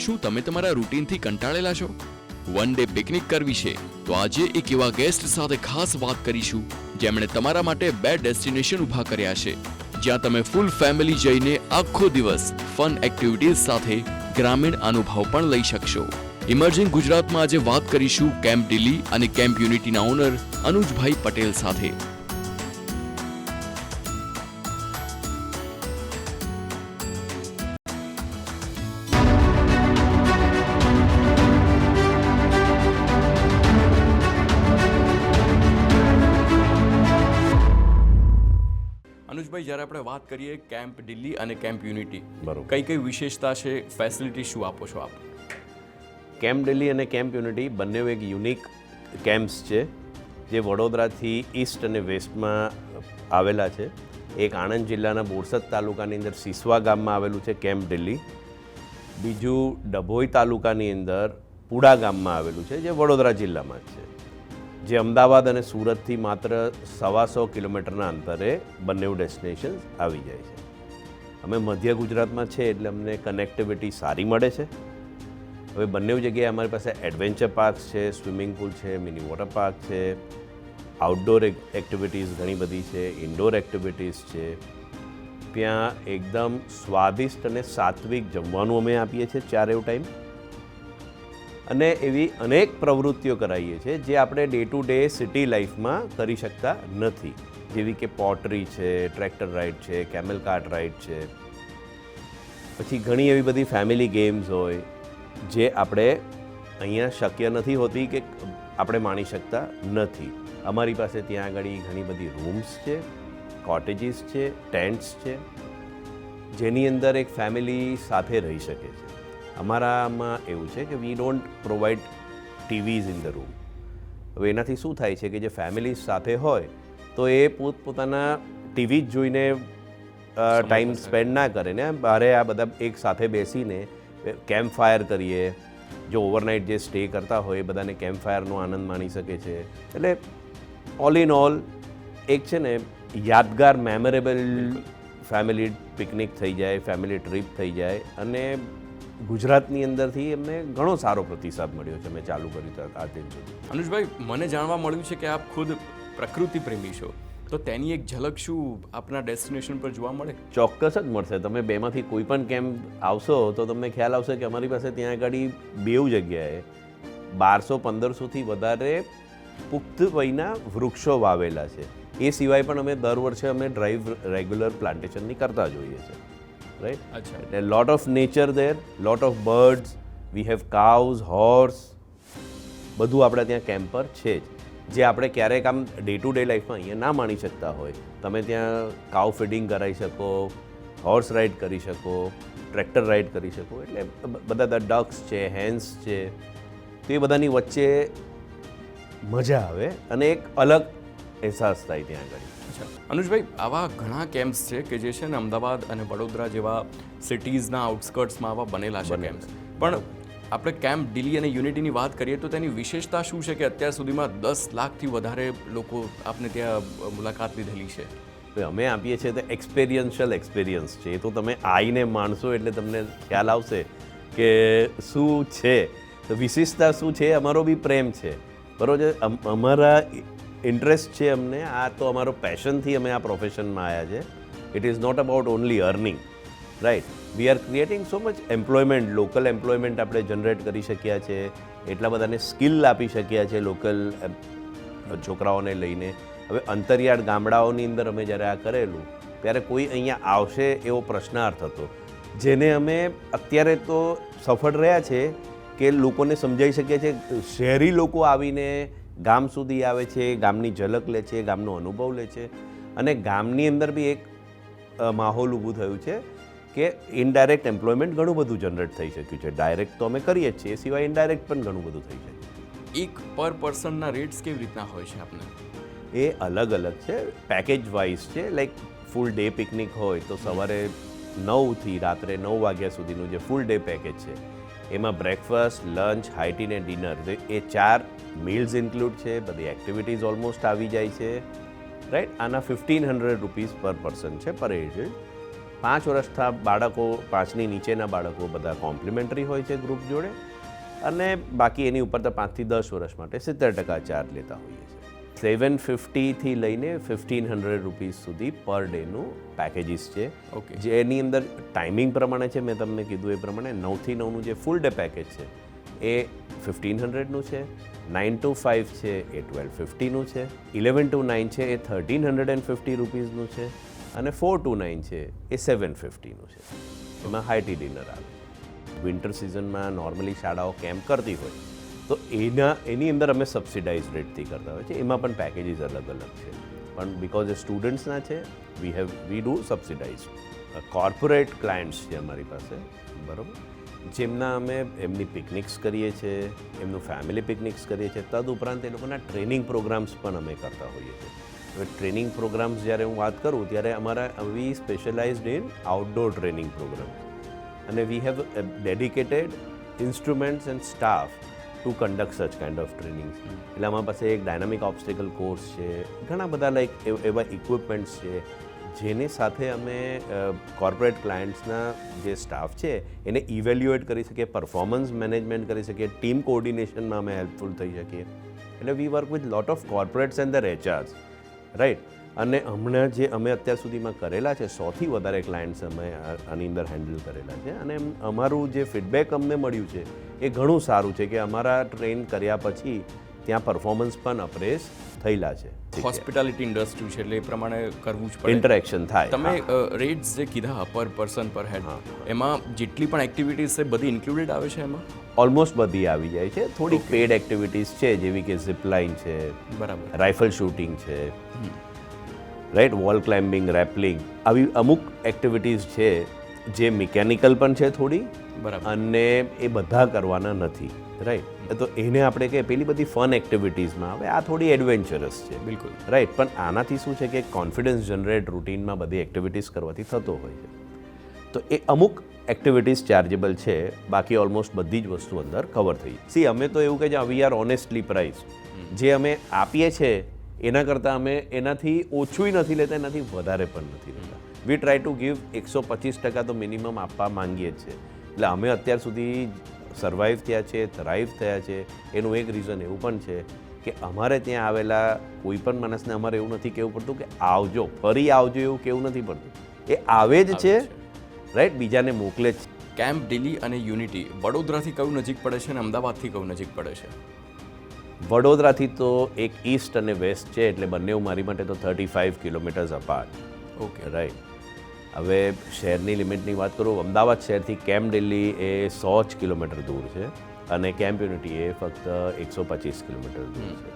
શું તમે તમારા રૂટીનથી કંટાળેલા છો? વન ડે પિકનિક કરવી છે તો આજે એક એવા ગેસ્ટ સાથે ખાસ વાત કરીશું જેમણે તમારા માટે 2 ડેસ્ટિનેશન ઊભા કર્યા છે, જ્યાં તમે ફૂલ ફેમિલી જઈને આખો દિવસ ફન એક્ટિવિટીઝ સાથે ગ્રામીણ અનુભવ પણ લઈ શકશો. ઇમર્જિંગ ગુજરાતમાં આજે વાત કરીશું કેમ્પ ડિલી અને કેમ્પ યુનિટીના ઓનર અનુજભાઈ પટેલ સાથે. અનુજભાઈ, જ્યારે આપણે વાત કરીએ કેમ્પ ડિલી અને કેમ્પ યુનિટી, બરોબર, કઈ વિશેષતા છે, ફેસિલિટી શું આપો છો આપ? કેમ્પ ડિલી અને કેમ્પ યુનિટી બંને એક યુનિક કેમ્પ્સ છે જે વડોદરાથી ઈસ્ટ અને વેસ્ટમાં આવેલા છે. એક આણંદ જિલ્લાના બોરસદ તાલુકાની અંદર સિસવા ગામમાં આવેલું છે કેમ્પ ડિલી. બીજું ડભોઈ તાલુકાની અંદર પુડા ગામમાં આવેલું છે જે વડોદરા જિલ્લામાં જ છે, જે અમદાવાદ અને સુરતથી માત્ર 125 કિલોમીટરના અંતરે બંને ડેસ્ટિનેશન આવી જાય છે. અમે મધ્ય ગુજરાતમાં છે એટલે અમને કનેક્ટિવિટી સારી મળે છે. હવે બંને જગ્યાએ અમારી પાસે એડવેન્ચર પાર્ક્સ છે, સ્વિમિંગ પુલ છે, મિની વોટર પાર્ક છે, આઉટડોર એક્ટિવિટીઝ ઘણી બધી છે, ઇન્ડોર એક્ટિવિટીઝ છે. ત્યાં એકદમ સ્વાદિષ્ટ અને સાત્વિક જમવાનું અમે આપીએ છીએ 4 ટાઈમ, અને એવી અનેક પ્રવૃત્તિઓ કરાવીએ છીએ જે આપણે ડે ટુ ડે સિટી લાઈફમાં કરી શકતા નથી, જેવી કે પોટરી છે, ટ્રેક્ટર રાઇડ છે, કેમલ કાર્ટ રાઇડ છે. પછી ઘણી એવી બધી ફેમિલી ગેમ્સ હોય જે આપણે અહીંયા શક્ય નથી હોતી કે આપણે માણી શકતા નથી. અમારી પાસે ત્યાં આગળ ઘણી બધી રૂમ્સ છે, કોટેજીસ છે, ટેન્ટ્સ છે, જેની અંદર એક ફેમિલી સાથે રહી શકે છે. અમારામાં એવું છે કે we don't provide TVs in the room. હવે એનાથી શું થાય છે કે જે ફેમિલી સાથે હોય તો એ પોતાના ટીવી જ જોઈને ટાઈમ સ્પેન્ડ ના કરે ને બારે આ બધા એક સાથે બેસીને કેમ્પ ફાયર કરીએ. જો ઓવરનાઇટ જે સ્ટે કરતા હોય એ બધાને કેમ્પ ફાયરનો આનંદ માણી શકે છે. એટલે ઓલ ઇન ઓલ એક છે ને યાદગાર મેમોરેબલ ફેમિલી પિકનિક થઈ જાય, ફેમિલી ટ્રીપ થઈ જાય. અને ગુજરાતની અંદરથી એમને ઘણો સારો પ્રતિસાદ મળ્યો છે. મેં ચાલુ કર્યું આ દિન સુધી. અનુજભાઈ, મને જાણવા મળ્યું છે કે આપ ખુદ પ્રકૃતિ પ્રેમી છો, તો તેની એક ઝલક શું આપના ડેસ્ટિનેશન પર જોવા મળે? ચોક્કસ જ મળશે. તમે બેમાંથી કોઈ પણ કેમ્પ આવશો તો તમને ખ્યાલ આવશે કે અમારી પાસે ત્યાં આગળ બેઉ જગ્યાએ 1200-1500થી વધારે પુખ્ત વયના વૃક્ષો વાવેલા છે. એ સિવાય પણ અમે દર વર્ષે અમે ડ્રાઈવ રેગ્યુલર પ્લાન્ટેશનની કરતા જોઈએ છીએ. રાઈટ? અચ્છા. એટલે lot of nature there, lot of birds, we have cows, horse, બધું આપણે ત્યાં કેમ્પ પર છે જ, જે આપણે ક્યારેક આમ ડે ટુ ડે લાઈફમાં અહીંયા ના માણી શકતા હોય. તમે ત્યાં કાઉ ફીડિંગ કરાવી શકો, હોર્સ રાઇડ કરી શકો, ટ્રેક્ટર રાઇડ કરી શકો. એટલે બધા ડક્સ છે, હેન્સ છે, તો એ બધાની વચ્ચે મજા આવે અને એક અલગ અહેસાસ થાય ત્યાં આગળ. અચ્છા અનુજભાઈ, આવા ઘણા કેમ્પ્સ છે કે જે છે ને અમદાવાદ અને વડોદરા જેવા સિટીઝના આઉટસ્કર્ટ્સમાં આવા બનેલા છે કેમ્પ્સ. પણ આપણે કેમ્પ ડિલી અને યુનિટીની વાત કરીએ તો તેની વિશેષતા શું છે કે અત્યાર સુધીમાં 10 લાખથી વધારે લોકો આપને ત્યાં મુલાકાત લીધેલી છે? અમે આપીએ છીએ તો એક્સપિરિયન્શિયલ એક્સપિરિયન્સ છે. એ તો તમે આવીને માણશો એટલે તમને ખ્યાલ આવશે કે શું છે, તો વિશેષતા શું છે. અમારો બી પ્રેમ છે, બરાબર. અમારા ઇન્ટરેસ્ટ છે અમને, આ તો અમારો પેશનથી અમે આ પ્રોફેશનમાં આવ્યા છે. It is not about only earning, right. We are creating so much employment, local employment આપણે જનરેટ કરી શક્યા છે. એટલા બધાને સ્કિલ આપી શક્યા છે લોકલ છોકરાઓને લઈને. હવે અંતરિયાળ ગામડાઓની અંદર અમે જ્યારે આ કરેલું ત્યારે કોઈ અહીંયા આવશે એવો પ્રશ્નાર્થ હતો, જેને અમે અત્યારે તો સફળ રહ્યા છે કે લોકોને સમજાવી શકીએ છીએ. શહેરી લોકો આવીને ગામ સુધી આવે છે, ગામની ઝલક લે છે, ગામનો અનુભવ લે છે. અને ગામની અંદર બી એક માહોલ ઊભું થયું છે કે ઇનડાયરેક્ટ એમ્પ્લોયમેન્ટ ઘણું બધું જનરેટ થઈ શક્યું છે. ડાયરેક્ટ તો અમે કરીએ જ છીએ, એ સિવાય ઇનડાયરેક્ટ પણ ઘણું બધું થઈ શકે. એક પર પર્સનના રેટ્સ કેવી રીતના હોય છે આપને? એ અલગ અલગ છે, પેકેજ વાઇઝ છે. લાઈક ફૂલ ડે પિકનિક હોય તો સવારે 9થી રાત્રે 9 વાગ્યા સુધીનું જે ફૂલ ડે પેકેજ છે એમાં બ્રેકફાસ્ટ, લંચ, હાઈ ટી ને ડિનર, એ 4 મીલ્સ ઇન્ક્લુડ છે. બધી એક્ટિવિટીઝ ઓલમોસ્ટ આવી જાય છે, રાઈટ. આના 1500 રૂપીઝ પર પર્સન છે પર એજ. 5 વર્ષના બાળકો, 5ની નીચેના બાળકો બધા કોમ્પ્લિમેન્ટરી હોય છે ગ્રુપ જોડે, અને બાકી એની ઉપર તો 5 થી 10 વર્ષ માટે 70% ચાર્જ લેતા હોઈએ છીએ. 750થી લઈને 1500 રૂપીઝ સુધી પર ડેનું પેકેજીસ છે. Okay. જેની અંદર ટાઈમિંગ પ્રમાણે છે, મેં તમને કીધું એ પ્રમાણે 9 થી 9નું જે ફૂલ ડે પેકેજ છે એ 1500નું છે, 9 to 5 છે એ 1250નું છે, 11 to 9 છે એ 1350 રૂપીઝનું છે, અને 4 to 9 છે એ 750નું છે. એમાં હાઈ ટી ડિનર આવે. વિન્ટર સિઝનમાં નોર્મલી શાળાઓ કેમ્પ કરતી હોય તો એની અંદર અમે સબસિડાઇઝ રેટથી કરતા હોય છે. એમાં પણ પેકેજીસ અલગ અલગ છે, પણ બિકોઝ એ સ્ટુડન્ટ્સના છે we do subsidise. Corporate clients છે અમારી પાસે, બરાબર, જેમના અમે એમની પિકનિક્સ કરીએ છીએ, એમનું ફેમિલી પિકનિક્સ કરીએ છીએ. તદુપરાંત એ લોકોના ટ્રેનિંગ પ્રોગ્રામ્સ પણ અમે કરતા હોઈએ છીએ. હવે ટ્રેનિંગ પ્રોગ્રામ્સ જ્યારે હું વાત કરું ત્યારે we specialised in outdoor training programmes, and we have dedicated instruments and staff to conduct such kind of trainings. એટલે અમારી પાસે એક ડાયનામિક ઓબ્સ્ટેકલ કોર્સ છે, ઘણા બધા લાઈક એવા ઇક્વિપમેન્ટ્સ છે જેની સાથે અમે કોર્પોરેટ ક્લાયન્ટ્સના જે સ્ટાફ છે એને ઇવેલ્યુએટ કરી શકીએ, પરફોર્મન્સ મેનેજમેન્ટ કરી શકીએ, ટીમ કોઓર્ડિનેશનમાં અમે હેલ્પફુલ થઈ શકીએ. એટલે we work with lot of corporates and the HRs, right. અને હમણાં જે અમે અત્યાર સુધીમાં કરેલા છે 100થી વધારે ક્લાયન્ટ્સ અમે આની અંદર હેન્ડલ કરેલા છે, અને અમારું જે ફીડબેક અમને મળ્યું છે એ ઘણું સારું છે કે અમારા ટ્રેન કર્યા પછી ત્યાં પરફોર્મન્સ પણ અપ્રેસ થયેલા છે. હોસ્પિટાલિટી ઇન્ડસ્ટ્રી છે એટલે એ પ્રમાણે કરવું જ પડે, ઇન્ટરેક્શન થાય. તમે રેટ્સ જે કીધા પર પર્સન પર હેડ, એમાં જેટલી પણ એક્ટિવિટીઝ છે બધી ઇન્ક્લુડેડ આવે છે એમાં? ઓલમોસ્ટ બધી આવી જાય છે. થોડીક પેડ એક્ટિવિટીઝ છે જેવી કે ઝિપલાઇન છે, બરાબર, રાઇફલ શૂટિંગ છે, રાઈટ, વોલ ક્લાઇમ્બિંગ, રેપલિંગ, આવી અમુક એક્ટિવિટીઝ છે જે મિકેનિકલ પણ છે થોડી, બરાબર, અને એ બધા કરવાના નથી, રાઈટ. તો એને આપણે કે પેલી બધી ફન એક્ટિવિટીઝમાં આવે, આ થોડી એડવેન્ચરસ છે, બિલકુલ, રાઈટ. પણ આનાથી શું છે કે કોન્ફિડન્સ જનરેટ રૂટીનમાં બધી એક્ટિવિટીઝ કરવાથી થતો હોય છે. તો એ અમુક એક્ટિવિટીઝ ચાર્જેબલ છે, બાકી ઓલમોસ્ટ બધી જ વસ્તુ અંદર કવર થઈ. સી, અમે તો એવું કે વી આર ઓનેસ્ટલી પ્રાઇસ. જે અમે આપીએ છીએ એના કરતાં અમે એનાથી ઓછું નથી લેતા, એનાથી વધારે પણ નથી લેતા. વી ટ્રાય ટુ ગીવ 125% તો મિનિમમ આપવા માંગીએ જ છીએ. એટલે અમે અત્યાર સુધી સર્વાઈવ થયા છે, થ્રાઈવ થયા છે. એનું એક રીઝન એવું પણ છે કે અમારે ત્યાં આવેલા કોઈ પણ માણસને અમારે એવું નથી કહેવું પડતું કે આવજો, ફરી આવજો, એવું કહેવું નથી પડતું. એ આવે જ છે, રાઈટ, બીજાને મોકલે જ. કેમ્પ ડિલી અને યુનિટી વડોદરાથી કયું નજીક પડે છે અને અમદાવાદથી કયું નજીક પડે છે? વડોદરાથી તો એક ઈસ્ટ અને વેસ્ટ છે, એટલે બંને મારી માટે તો 35 કિલોમીટર્સ અપાર્ટ. Okay, right. હવે શહેરની લિમિટની વાત કરું, અમદાવાદ શહેરથી કેમ્પ દિલ્હી એ 100 જ કિલોમીટર દૂર છે, અને કેમ્પ યુનિટી એ ફક્ત 125 કિલોમીટર દૂર છે.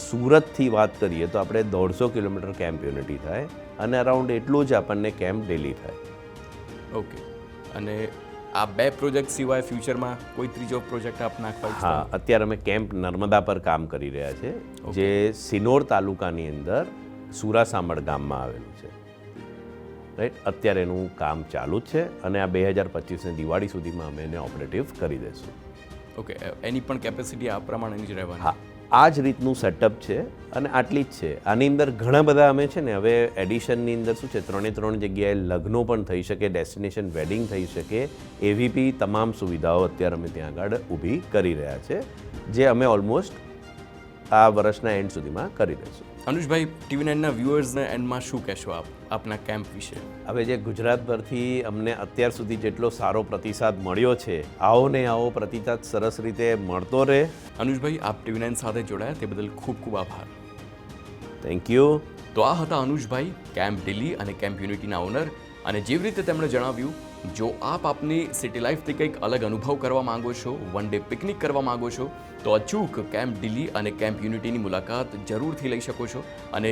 સુરતથી વાત કરીએ તો આપણે 150 કિલોમીટર કેમ્પ યુનિટી થાય, અને અરાઉન્ડ એટલું જ આપણને કેમ્પ દિલ્હી થાય. ઓકે. અને આ બે પ્રોજેક્ટ સિવાય ફ્યુચરમાં કોઈ ત્રીજો પ્રોજેક્ટ આપ નાખવા ઈચ્છો? હા, અત્યારે અમે કેમ્પ નર્મદા પર કામ કરી રહ્યા છે, જે સિનોર તાલુકાની અંદર સુરાસામડ ગામમાં આવેલું છે, રાઈટ. અત્યારે એનું કામ ચાલુ જ છે, અને આ 2025ની દિવાળી સુધીમાં અમે એને ઓપરેટિવ કરી દઈશું. ઓકે, એની પણ કેપેસિટી આ પ્રમાણેની જ રહેવાની? હા, આ જ રીતનું સેટઅપ છે, અને આટલી જ છે. આની અંદર ઘણા બધા અમે છે ને હવે એડિશનની અંદર શું છે, 3 જગ્યાએ લગ્નો પણ થઈ શકે, ડેસ્ટિનેશન વેડિંગ થઈ શકે, એવી બી તમામ સુવિધાઓ અત્યારે અમે ત્યાં આગળ ઊભી કરી રહ્યા છે, જે અમે ઓલમોસ્ટ આ વર્ષના એન્ડ સુધીમાં કરી દઈશું. અનુજભાઈ, TV9ના વ્યુઅર્સને એન્ડમાં શું કહેશો આપ આપના કેમ્પ વિશે? હવે જે ગુજરાત પરથી અમને અત્યાર સુધી જેટલો સારો પ્રતિસાદ મળ્યો છે, આવો ને આવો પ્રતિસાદ સરસ રીતે મળતો રહે. અનુજભાઈ, આપ TV9 સાથે જોડાયા તે બદલ ખૂબ ખૂબ આભાર. Thank you. તો આ હતા અનુજભાઈ, કેમ્પ દિલ્હી અને કેમ્પ યુનિટીના ઓનર. અને જેવી રીતે તેમણે જણાવ્યું, જો આપ આપની સિટી લાઈફથી કંઈક અલગ અનુભવ કરવા માંગો છો, વન ડે પિકનિક કરવા માંગો છો, તો અચૂક કેમ્પ દિલ્હી અને કેમ્પ યુનિટીની મુલાકાત જરૂરથી લઈ શકો છો. અને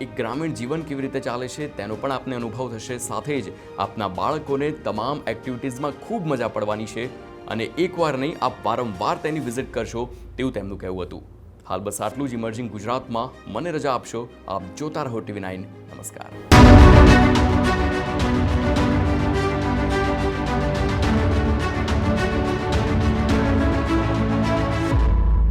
એક ગ્રામીણ જીવન કેવી રીતે ચાલે છે તેનો પણ આપને અનુભવ થશે. સાથે જ આપના બાળકોને તમામ એક્ટિવિટીઝમાં ખૂબ મજા પડવાની છે, અને એકવાર નહીં, આપ વારંવાર તેની વિઝિટ કરશો તેવું તેમનું કહેવું હતું. હાલ બસ આટલું જ ઇમર્જિંગ ગુજરાતમાં. મને રજા આપશો. આપ જોતા રહો TV9. નમસ્કાર.